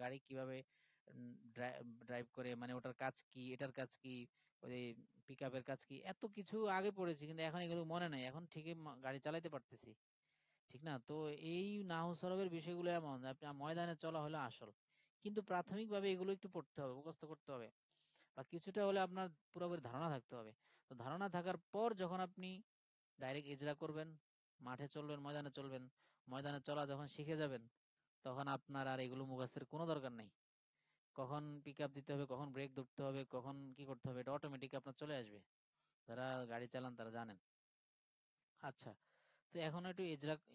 গাড়ি কিভাবে ড্রাইভ করে, মানে ওটার কাজ কি, এটার কাজ কি, ওই পিকআপের কাজ কি, এত কিছু আগে পড়েছি, কিন্তু এখন এগুলো মনে নাই, এখন ঠিকই গাড়ি চালাতে পারতেছি, ঠিক না? তো এই নাহু সরবের বিষয়গুলো এমন যে আপনার ময়দানে চলা হলো আসল, কিন্তু প্রাথমিকভাবে এগুলো একটু পড়তে হবে, মুখস্থ করতে হবে, বা কিছুটা হলে আপনার পুরোপুরি ধারণা থাকতে হবে। তো ধারণা থাকার পর যখন আপনি ডাইরেক্ট ইজরা করবেন, মাঠে চলবেন, ময়দানে চলবেন, ময়দানে চলা যখন শিখে যাবেন, তখন আপনার আর এগুলো মুখস্থের কোনো দরকার নেই। কখন পিক আপ দিতে হবে, কখন ব্রেক ধরতে হবে, কখন কি করতে হবে, এটা অটোমেটিক আপনার চলে আসবে। যারা গাড়ি চালান তারা জানেন। আচ্ছা, তো এখন একটু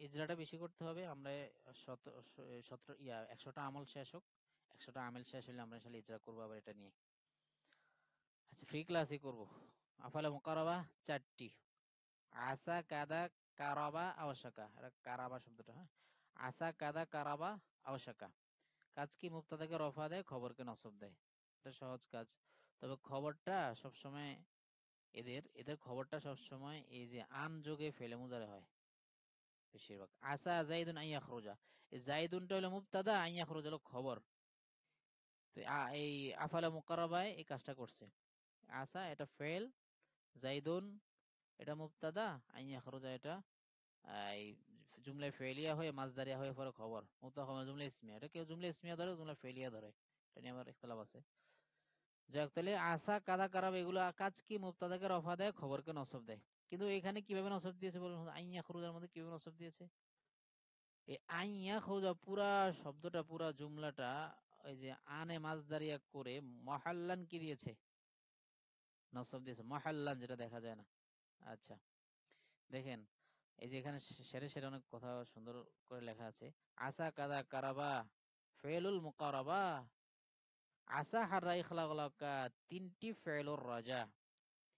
ইজরাটা বেশি করতে হবে। আমরা 100টা আমল শেষ হোক, 100টা আমল শেষ হলে আমরা আসলে ইজরা করবো আবার এটা নিয়ে। আচ্ছা, ফ্রি ক্লাসই করবো। আফালে মুকাররাবা 4টি। আসা কাদা কারাবা আওয়াসাকা, এটা কারাবা শব্দটা, হ্যাঁ। আসা কাদা কারাবা আওয়াসাকা, কাজ কি মুবতাদাকে রফা দেয়, খবরকে নসব দেয়। এটা সহজ কাজ। তবে খবরটা সবসময় এদের এদের খবরটা সবসময় এই যে আন যোগে ফেলে মুজারে হয় বেশিরভাগ। আসা জাইদুন আন ইয়াখরুজা, এই জাইদুনটা হলো মুবতাদা, আন ইয়াখরুজা হলো খবর। তো এই আফালা মুকাররাবায় এই কাজটা করছে। আসা এটা ফেল, জাইদুন এটা মুবতাদা, আন ইয়াখরুজা এটা এই জুমলায় ফেলিয়া হয়ে মাজদারিয়া হয়ে পরে খবর। মুবতাদা খবর জুমলা ইসমিয়া, এটা কেউ জুমলা ইসমিয়া ধরে, জুমলা ফেলিয়া ধরে, এটা নিয়ে আমার ইখতিলাফ আছে। যাক, তাহলে আসা কাদা কারাব এগুলো কাজ কি মুবতাদাকে রফা দেয়, খবরকে নসব দেয়। কিন্তু এখানে কিভাবে নসব দিয়েছে বলুন, আইয়া খরুজার মধ্যে কিভাবে নসব দিয়েছে? এই আইয়া খরুজা পুরা শব্দটা, পুরা জুমলাটা ওই যে আনে মাজদারিয়া করে মহাল্লান কি দিয়েছে, নসব দিয়েছে, মহাল্লান, যেটা দেখা যায় না। আচ্ছা, দেখেন, এই যে এখানে সেরে সেরে অনেক কথা সুন্দর করে লেখা আছে। আসা কাদা কারাবা ফেলুল মুকারাবা, আসা হাররা ইখলাকা, তিনটি ফেলুর রাজা।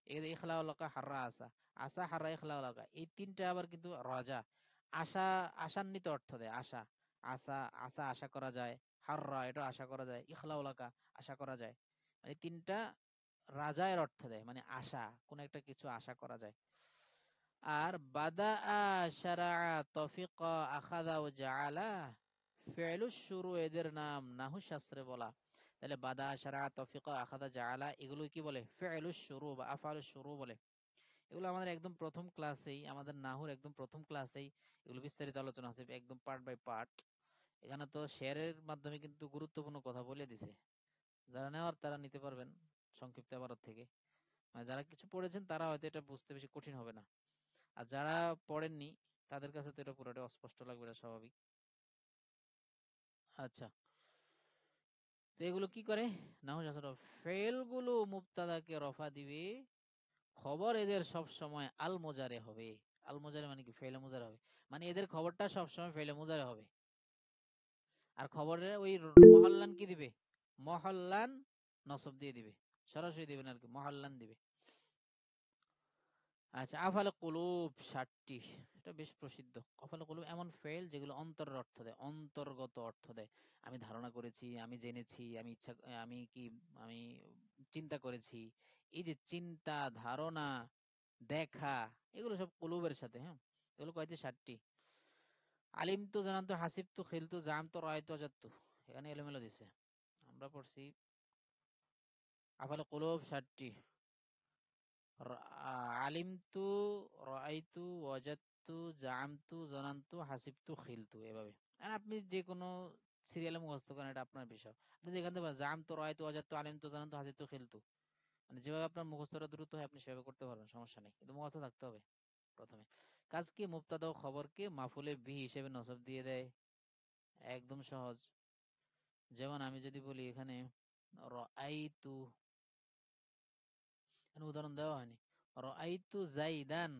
এই ইখলাউলাকা হাররা আসা, আসা হাররা ইখলাউলাকা, এই তিনটা আবার কিন্তু রাজা, আশা, আশান্বিত অর্থ দেয়। আশা, আশা, আশা আশা করা যায়, হাররা এটা আশা করা যায়, ইখলাউলাকা আশা করা যায়, মানে তিনটা রাজায়ের অর্থ দেয়, মানে আশা, কোন একটা কিছু আশা করা যায়। আর বাদা শারা তফিকা আখাদা ও জাআলা, ফি'লুশ শুরু এদের নাম নাহু শাস্ত্রে বলা। তাহলে বাদা শারা তফিকা আখাদা জাআলা এগুলো কি বলে, ফি'লুশ শুরু বা আফআলুশ শুরু বলে। এগুলো আমাদের একদম প্রথম ক্লাসেই, আমাদের নাহুর একদম প্রথম ক্লাসেই এগুলো বিস্তারিত আলোচনা আছে, একদম পার্ট বাই পার্ট। এখানে তো শেয়ারের মাধ্যমে কিন্তু গুরুত্বপূর্ণ কথা বলে দিছে, যারা নেওয়ার তারা নিতে পারবেন সংক্ষিপ্ত আবারত থেকে। মানে যারা কিছু পড়েছেন তারা হয়তো এটা বুঝতে বেশি কঠিন হবে না, আর যারা পড়েননি তাদের কাছে তো এটা পুরোটা অস্পষ্ট লাগবে, এটা স্বাভাবিক। আচ্ছা, তো এগুলো কি করে, নাহু শাস্ত্র ফেল গুলো মুবতাদাকে রফা দিবে, খবর এদের সব সময় আল মোজারে হবে। আল মোজারে মানে কি, ফেলে মোজারে হবে, মানে এদের খবরটা সব সময় ফেলে মোজারে হবে। আর খবরে ওই মহল্লান কি দিবে, মহল্লান নসব দিয়ে দিবে, সরাসরি দিবে না আর কি, মহল্লান দিবে। আচ্ছা, আফালে কুলুব 60টি, এটা বেশ প্রসিদ্ধ। আফালে কুলুব এমন ফেল যেগুলো অন্তরের অর্থ দেয়, অন্তর্গত অর্থ দেয়। আমি ধারণা করেছি, আমি জেনেছি, আমি ইচ্ছা, আমি কি, আমি চিন্তা করেছি। এই যে চিন্তা, ধারণা, দেখা, এগুলো সব কুলুবের সাথে, হ্যাঁ। এগুলো কয়টি, 60টি। আলিম তো জানান তো, হাসিব তো, খেল তো, জাম তো, রায় তো, অজাত্তু, এখানে এলোমেলো দিছে। আমরা পড়ছি আফালে কুলুব 60টি। আলিমতু, রাআইতু, ওয়াজাদতু, জাআমতু, জানান্তু, হাসিবতু, খিলতু, এভাবে। আর আপনি যে কোনো সিরিয়ালে মুখস্থ করেন, এটা আপনার বিষয়। আপনি যেখান থেকে জাআমতু, রাআইতু, ওয়াজাদতু, আলিমতু, জানান্তু, হাসিবতু, খিলতু, মানে যেভাবে আপনার মুখস্থটা দ্রুত হয় আপনি সেভাবে করতে পারবেন, সমস্যা নেই, কিন্তু মুখস্থ থাকতে হবে প্রথমে। কাজ কি মুবতাদা ও খবরকে মাফুলে বিহি হিসেবে নসব দিয়ে দেয়, একদম সহজ। যেমন আমি যদি বলি এখানে রাআইতু, এখানে উদাহরণ দেওয়া হয়নি, রাআইতু জাইদান,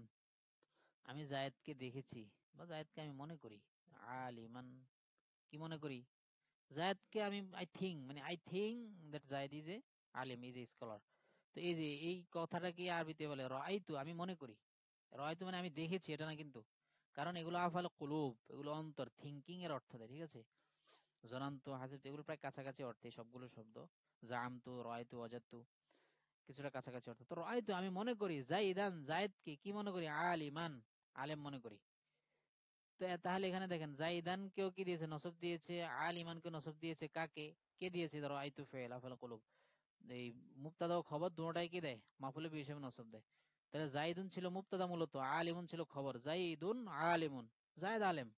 আমি জায়েদকে দেখেছি বা জায়েদকে আমি মনে করি, আলিমান, কি মনে করি, জায়েদকে আমি আই থিঙ্ক, মানে I think that Zayed is a আলিম, ইজ এ স্কলার। তো এই যে এই কথাটা কি আরবিতে বলে রাআইতু, আমি মনে করি। রাআইতু মানে আমি দেখেছি, এটা না কিন্তু, কারণ এগুলো আফআল কুলুব, এগুলো অন্তর, থিংকিং এর অর্থ দেয়, ঠিক আছে। জনান্তু, হাসিবতু এগুলো প্রায় কাছাকাছি অর্থে সবগুলো শব্দ। জাআমতু, রাআইতু, ওয়াজাদতু কিছুটা কাছাকাছি অর্থ। তো রাআইতু আমি মনে করি, জাইদান জায়েদকে কি মনে করি, আলিমান আলেম মনে করি। তাহলে এখানে দেখেন জাইদান কেও কি দিয়েছে, নসব দিয়েছে। আলিমান কে নসব দিয়েছে কাকে, কে দিয়েছে? ধরো আইতু ফেল আফাল কুলুব, এই মুবতাদা ও খবর দুটোটাই কি দেয়? মাফুলে বি হিসেবে নসব দেয়। তাহলে জাইদুন ছিল মুবতাদা মূলত, আলিমুন ছিল খবর। জাইদুন আলিমুন, জায়দ আলেম।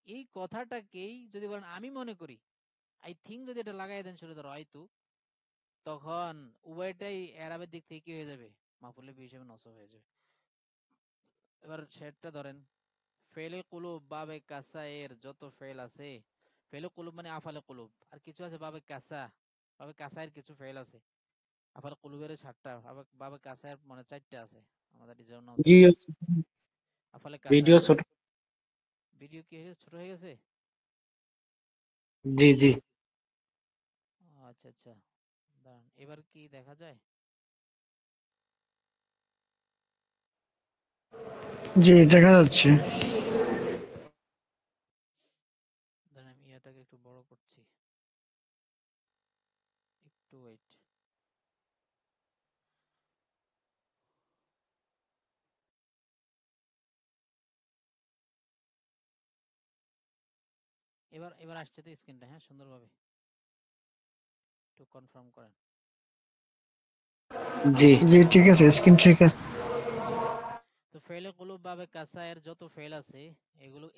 এই কথাটাকেই যদি বলেন আমি মনে করি, আই থিঙ্ক, যদি এটা লাগাই দেন শুরু ধরো আইতু, তখন উভয়টাই এরাবের দিক থেকে কি হয়ে যাবে? মাফুলে বি হিসেবে নসব হয়ে যাবে। এবার সেটটা ধরেন, ফেলে কুলুব বাবে কাসা এর যত ফেল আছে, ফেলে কুলুব মানে আফালে কুলুব, আর কিছু আছে বাবে কাসা, বাবে কাসা এর কিছু ফেল আছে। আফালে কুলুবের 7টা, বাবে কাসা এর মানে 4টা আছে। আমাদের ডিজাইন নাও জি 4টা। আফালে কাসা, ভিডিও ছোট। ভিডিও কি হয়ে গেছে? ছোট হয়ে গেছে? জি জি আচ্ছা আচ্ছা, দাঁড়ান, এবার কি দেখা যায়? জি, দেখা যাচ্ছে। দাঁড়ান, আমি ইয়াটাকে একটু বড় করছি, একটু ওয়েট। এবার এবার আসছে তো স্ক্রিনটা? হ্যাঁ, সুন্দরভাবে একটু কনফার্ম করেন। জি জি, ঠিক আছে, স্ক্রিন ঠিক আছে। তো ফেলে কুলুব বাবে কাসা এর যত ফেল আছে,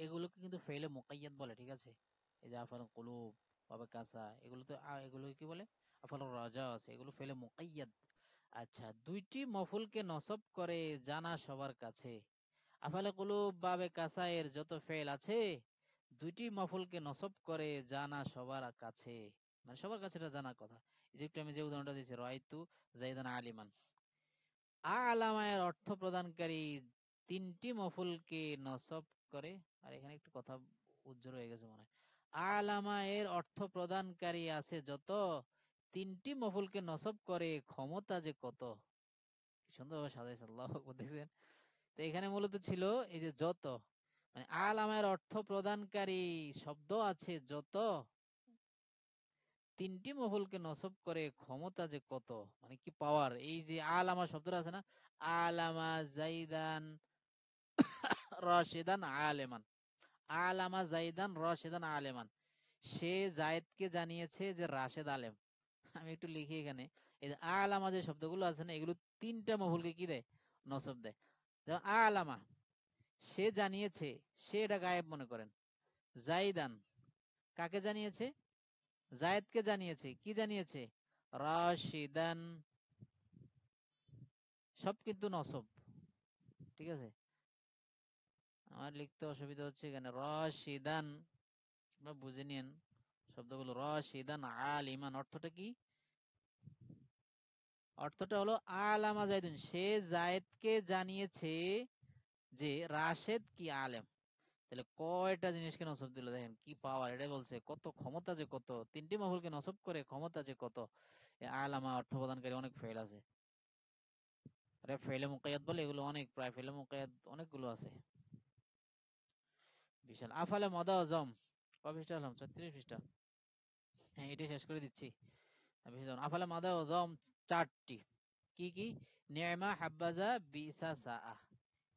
এগুলোকে কিন্তু ফেলে মুকাইয়াদ বলে, ঠিক আছে? এই যে আফাল কুলুব বাবে কাসা, এগুলো তো এগুলো কি বলে? আফাল রাজা আছে, এগুলো ফেলে মুকাইয়াদ। আচ্ছা, দুইটি মফুলকে নসব করে জানা সবার কাছে। আফালে কুলুব বাবে কাসা এর যত ফেল আছে, দুইটি মফুলকে নসব করে জানা সবার কাছে, মানে সবার কাছে এটা জানা কথা। এই যে একটু আমি যে উদাহরণটা দিয়েছি, রাইতু জাইদান আলিমান। আলামায়ের অর্থ প্রদানকারী তিনটি মফুলকে নসব করে। আর এখানে একটু কথা উজ্জ্বল হয়ে গেছে মনে হয়। আলামা এর অর্থ প্রদানকারী আছে যত, তিনটি মফুলকে নসব করে ক্ষমতা যে কত। কি সুন্দরভাবে সাজাইছে, আল্লাহু আকবার, দেখছেন? তো এখানে মূলত ছিল এই যে যত, মানে আলামের অর্থ প্রদানকারী শব্দ আছে যত, তিনটি মফুলকে নসব করে ক্ষমতা যে কত, মানে কি পাওয়ার। এই যে আলামা শব্দটা আছে না, আলামা জাইদান রাশিদান আলেমান, আলামা জাইদান রাশিদান আলেমান, সে জায়েদকে জানিয়েছে যে রাশেদ আলেম। আমি একটু লিখি এখানে, এই যে আলামা যে শব্দগুলো আছে না, এগুলো তিনটা মফুলকে কি দেয়? নসব দেয়। যেমন আলামা, সে জানিয়েছে, সে এটা গায়েব মনে করেন। জাইদান, কাকে জানিয়েছে? জায়েদকে জানিয়েছে। কি জানিয়েছে? রাশিদান, সব কিন্তু নসব, ঠিক আছে? আমার লিখতে অসুবিধা হচ্ছে এখানে, রাশিদান, আপনারা বুঝে নিন শব্দগুলো। রাশিদান আলিমান, অর্থটা কি? অর্থটা হলো আলামা জাইদুন, সে জায়েদকে জানিয়েছে যে রাশেদ কি আলেম। তাহলে কয়টা জিনিসকে নসব দিল, দেখেন কি পাওয়ার। এটাই বলছে কত ক্ষমতা যে কত, তিনটি মফুলকে নসব করে ক্ষমতা যে কত। আলামা অর্থ প্রদানকারী অনেক ফেল আছে, আরে ফেলে মুকাইয়াদ বলে, এগুলো অনেক, প্রায় ফেলে মুকাইয়াদ অনেকগুলো আছে, বিশাল। আফালে মদা ও জম, কয় পৃষ্ঠা হলাম? 36 পৃষ্ঠা। হ্যাঁ, এটাই শেষ করে দিচ্ছি। আফালে মাদা ও জম 4টি। কি কি? নি'মা হাব্বাজা বিসা সাআ,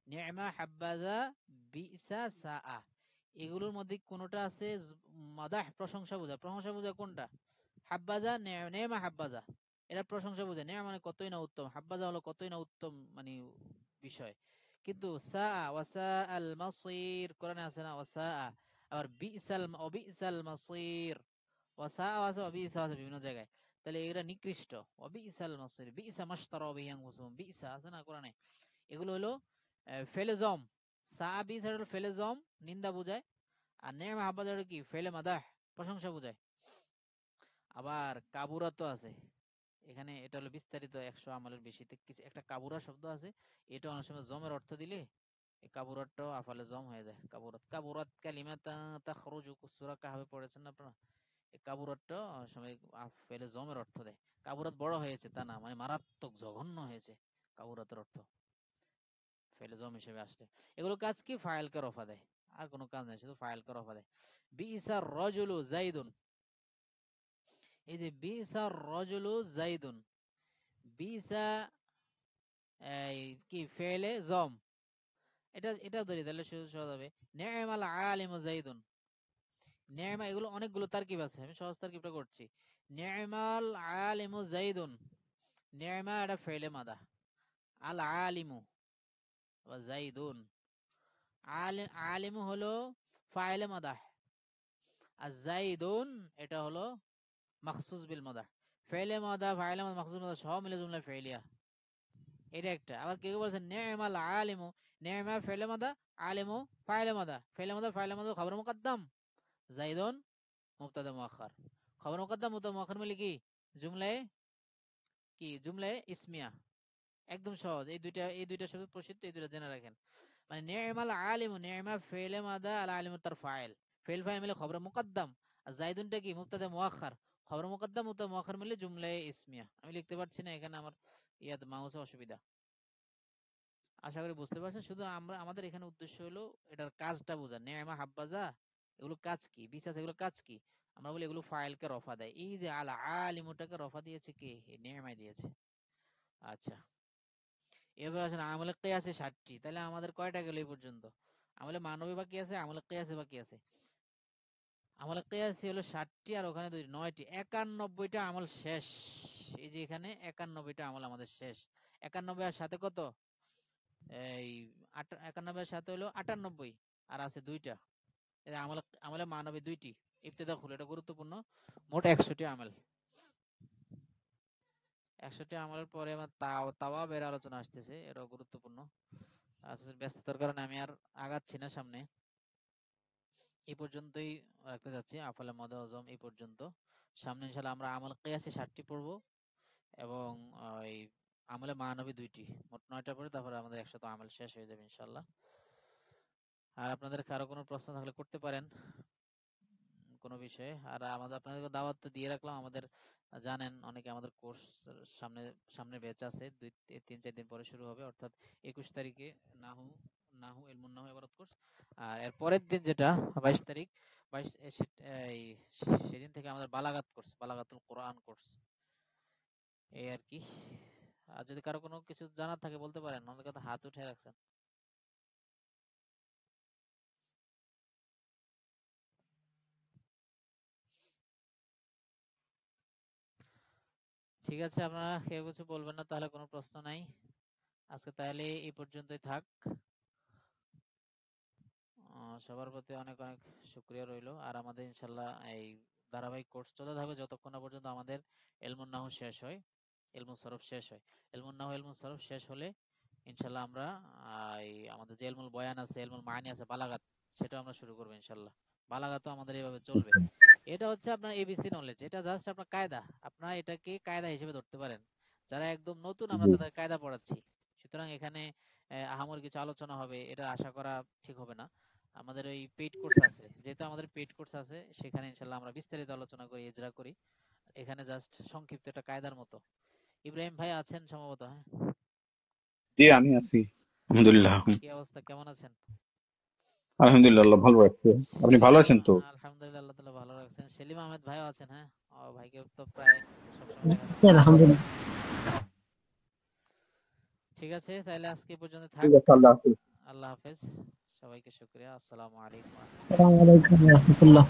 নি'মা হাব্বাজা বিসা সাআ, এগুলোর মধ্যে কোনটা আছে মাদাহ, প্রশংসা বোঝায়? প্রশংসা বোঝায় কোনটা? হাব্বাজা, নেমা হাব্বাজা, এটা প্রশংসা বোঝায়। নেমা মানে কতই না উত্তম, হাব্বাজা হলো কতই না উত্তম মানে বিষয়। কিন্তু সা ওয়াসা আল মাসির, কোরআনে আছে না ওয়াসা, আবার বিসাল অবিসাল মাসির, ওয়াসা ওয়াসা অবিসা আছে বিভিন্ন জায়গায়। তাহলে এটা নিকৃষ্ট। অবিসাল মাসির, বিসা মাশতারা বিহি আনফুসুহুম, বিসা আছে না কোরআনে। এগুলো হলো ফেলেজম। সা বিসা হলো ফেলেজম, নিন্দা বোঝায়। আর নেমা হাব্বাজা হলো কি? ফেলে মাদাহ, প্রশংসা বোঝায়। আবার কাবুরা তো আছে এখানে, এটা হলো বিস্তারিত 100 আমলের বেশিতে কিছু একটা কাবুরা শব্দ আছে। এটা অনেক সময় জমের অর্থ দিলে এই কাবুরাতটাও আফালে জম হয়ে যায়। কাবুরাত, কাবুরাত কালিমাতান তাখরুজু, সূরা কাহফে পড়েছেন না আপনারা? এই কাবুরাতটা অনেক সময় আফেলে জমের অর্থ দেয়। কাবুরাত বড় হয়েছে তা না, মানে মারাত্মক জঘন্য হয়েছে কাবুরাতের অর্থ ফেলে জম হিসেবে আসলে। এগুলো কাজ কি? ফাইলকে রফা দেয়, আর কোনো কাজ নেই, শুধু ফাইলকে রফা দেয়। বিইসার রাজুলু জাইদুন, এই যে বিইসার রাজুলু জাইদুন, বিসা এই কি ফেলে জম, এটা ধরি তাহলে সহজ হবে। নি'মাল আলিমু যাইদুন। নি'মা, এগুলো অনেকগুলো তারকিব আছে, আমি সহজ তারকিবটা করছি। নি'মাল আলিমু যাইদুন। নি'মা এটা ফেলে মাদা, আল আলিমু বা যাইদুন। আলিমু হলো ফাইলে মাদাহ, আর যাইদুন এটা হলো মাখসুস বিল মাদাহ। ফেলে মাদা, ফাইলে মাদা, মাখসুস মাদা সব মিলে জুমলা ফেলিয়া, এটা একটা। আবার কেউ বলছেন নি'মাল আলিমু, নি'মা ফেলে মাদা, আলিমু ফাইলে মাদা, ফেলে মাদা ফাইলে মাদা খবর মুকদ্দম, যাইদুন মুবতাদা মুআখখার। খবর মুকদ্দম মুবতাদা মুআখখার মিলে কি জুমলায়ে ইসমিয়া। একদম সহজ, এই দুইটা শব্দ প্রসিদ্ধ, এই দুইটা জেনে রাখেন। মানে নি'মাল আলিমু, নি'মা ফেলে মাদা, আল আলিমু তার ফাইল, ফেল ফাইল মিলে খবর মুকদ্দম, আর যাইদুনটা কি মুবতাদা মুআখখার, খবর মুকদ্দম মুবতাদা মুআখখার মিলে জুমলায়ে ইসমিয়া। আমি লিখতে পারছি না এখানে, আমার ইয়াতে মাউসে অসুবিধা। আশা করি বুঝতে পারছেন। শুধু আমাদের এখানে উদ্দেশ্য হলো এটার কাজটা বোঝা। নি'মা হাব্বাজা এগুলো কাজ কি, বিসাস এগুলো কাজ কি। আমরা বলি এগুলো ফাইলকে রফা দেয়। এই যে আল আলিমুটাকে রফা দিয়েছে কে? এই নি'মাই দিয়েছে। আচ্ছা, এবার আসেন আমলে কিয়াসে 60টি। তাহলে আমাদের কয়টা গেল এই পর্যন্ত? আমলে মানবী বাকি আছে, আমলে কিয়াসে বাকি আছে। আমলে কিয়াসি হলো 60টি, আর ওখানে 9টি, 91টা আমল শেষ। এই যে এখানে 91টা আমল আমাদের শেষ। 91 আর সাথে কত? এই 91 এর সাথে হলো 98, আর আছে 2টা। এই আমলে আমলে মানবী 2টি, ইবতিদা খুলে, এটা গুরুত্বপূর্ণ। মোট 100টি আমল। 100টি আমলের পরে আমার তাওয়াবের আলোচনা আসতেছে, এটাও গুরুত্বপূর্ণ। আসলে ব্যস্ততার কারণে আমি আর আগাচ্ছি না সামনে, এই পর্যন্তই রাখতে যাচ্ছি। আফালে মাদা আজম এই পর্যন্ত। সামনে ইনশাআল্লাহ আমরা আমল কিয়াসি 60টি পড়বো, এবং এই আমলে মানবী 2টি, মোট 9টা পড়ে তারপরে আমাদের 100 আমল শেষ হয়ে যাবে ইনশাআল্লাহ। আর আপনাদের কারো কোনো প্রশ্ন থাকলে করতে পারেন কোনো বিষয়ে। আর আপনাদেরকে দাওয়াত তো দিয়ে রাখলাম। আমাদের জানেন অনেকে আমাদের কোর্স সামনে সামনে ব্যাচ আছে, 3-4 দিন পরে শুরু হবে, অর্থাৎ 21 তারিখে নাহু নাহু ইলমুন নাহু ইবারত কোর্স। আর এর পরের দিন যেটা 22 তারিখ, 22 সেদিন থেকে আমাদের বালাগাত কোর্স, বালাগাতুল কোরআন কোর্স, এই আর কি। আর যদি কারো কোনো কিছু জানার থাকে বলতে পারেন, অনেকে তো হাত উঠে রাখছেন। ঠিক আছে, আপনারা কেউ কিছু বলবেন না তাহলে? কোনো প্রশ্ন নাই আজকে? তাহলে এই পর্যন্তই থাক। সবার প্রতি অনেক অনেক শুকরিয়া রইলো। আর আমাদের ইনশাল্লাহ এই ধারাবাহিক কোর্স চলতে থাকবে যতক্ষণ না পর্যন্ত আমাদের ইলমুন নাহু শেষ হয়, ইলমুল সরফ শেষ হয়। ইলমুন নাহু ইলমুল সরফ শেষ হলে ইনশাল্লাহ আমরা এই আমাদের যে ইলমুল বয়ান আছে, ইলমুল মানি আছে, বালাগাত, সেটাও আমরা শুরু করবো ইনশাল্লাহ। বালাগাতও আমাদের এইভাবে চলবে। এটা হচ্ছে আপনার এবিসি নলেজ, এটা জাস্ট আপনার কায়দা। আপনারা এটাকে কায়দা হিসেবে ধরতে পারেন। যারা একদম নতুন আমরা তাদের কায়দা পড়াচ্ছি। সুতরাং এখানে আহামরি কিছু আলোচনা হবে এটা আশা করা ঠিক হবে না। আমাদের ওই পেইড কোর্স আছে, যেহেতু আমাদের পেইড কোর্স আছে, সেখানে ইনশাল্লাহ আমরা বিস্তারিত আলোচনা করি, ইজরা করি। এখানে জাস্ট সংক্ষিপ্ত একটা কায়দার মতো। ইব্রাহিম ভাই আছেন সম্ভবত? হ্যাঁ, জি আমি আছি, আলহামদুলিল্লাহ। কি অবস্থা, কেমন আছেন? আলহামদুলিল্লাহ, আল্লাহ ভালো রাখছে। আপনি ভালো আছেন তো? আলহামদুলিল্লাহ, আল্লাহ তাআলা ভালো রাখছেন। সেলিম আহমেদ ভাইও আছেন? হ্যাঁ, ভাইকে তো প্রায় সবসময় দেখা যায়। আলহামদুলিল্লাহ। ঠিক আছে, তাহলে আজকে এই পর্যন্ত থাক। ঠিক আছে, আল্লাহ হাফেজ। আল্লাহ হাফেজ, সবাইকে শুকরিয়া। আসসালামু আলাইকুম ওয়া রাহমাতুল্লাহ। আসসালামু আলাইকুম ওয়া রাহমাতুল্লাহ।